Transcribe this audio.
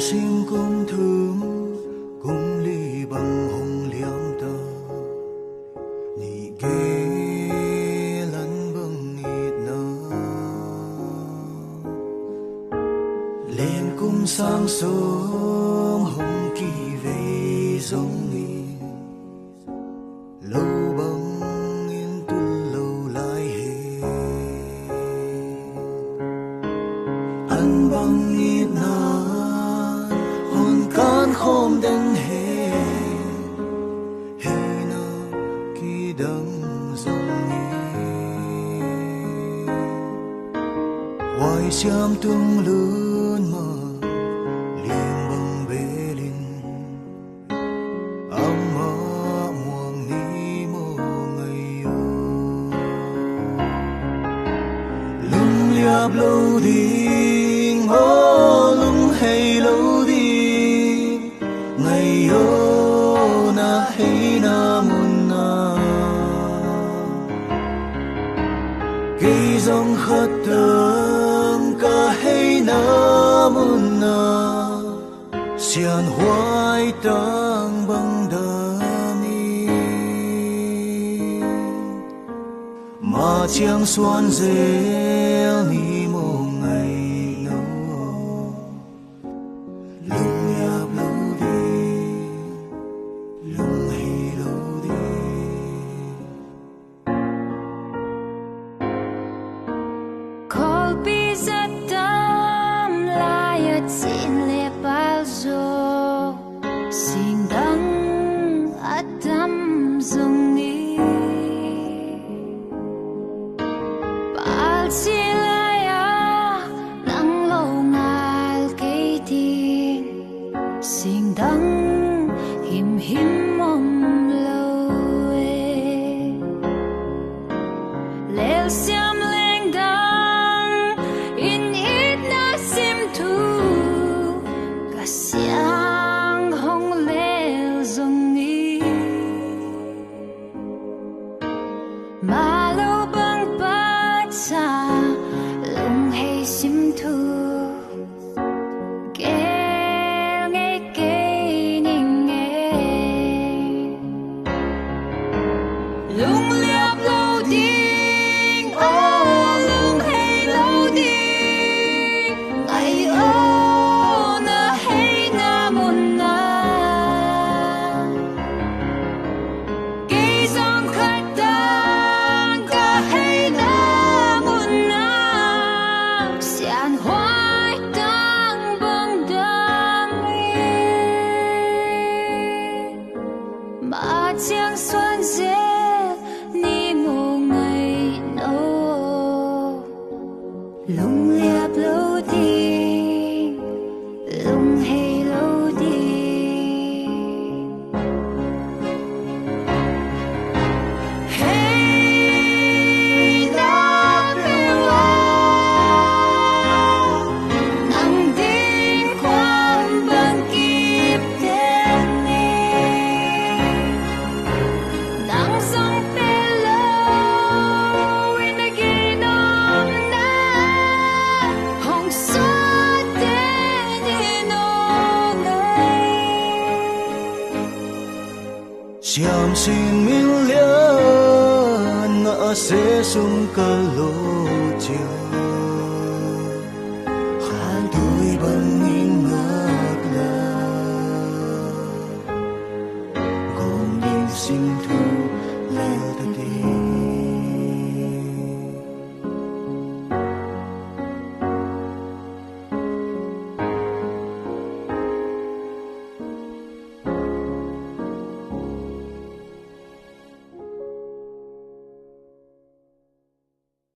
sinh cùng thương cùng ly bằng hồng liam tơ nhị ghê lăn bằng ít nơ lên cùng sang sớm hồng kỳ về giống ni lâu bằng yên tu lâu lại hè anh bằng ít nơ hồn can khom đến hè hay nó kỳ đắng dòng ni hoài xiêm tung lớn mà liền bằng bể linh âm mơ muông ni mô ngày yêu lung liệp lâu đi mơ lung hay lâu đi ngày yêu na hay na mun na cây dòng khát tương cả hay na mun na xian hoài tăng bằng đami mà chiang xuân rêu ni mô ngày nâu lung nhạc lâu đi lung hay lâu đi Kol bizat tam layat sin le palzo sing dang atam zong ni pal silaya nang lo ngal ke tin sing dang him him mom lo e lel siam leng dang in it na sim tu ka siang hong lel zong ni malo bang pat sa Lunghei sim tu kel ngay kê ning nghe lung liệp lâu đi ô lung hay lâu đi ngày ô na hay na mun na cây dòng khát tăng cả hay na mun na xian hoài tăng bằng đam mà chiang xuân rét ni mô ngày nâu lung liệp lâu đi lung hay lâu đi hey na bèo nang đinh khoan bằng kịp tên ni nang song tê lâu in a ghi nom na hong suốt tên ni nô ngày xiam xin min lian ngã sẽ sung cả lô chiều hai đôi bằng in ngạc là gồm đi xin thu leo ta đi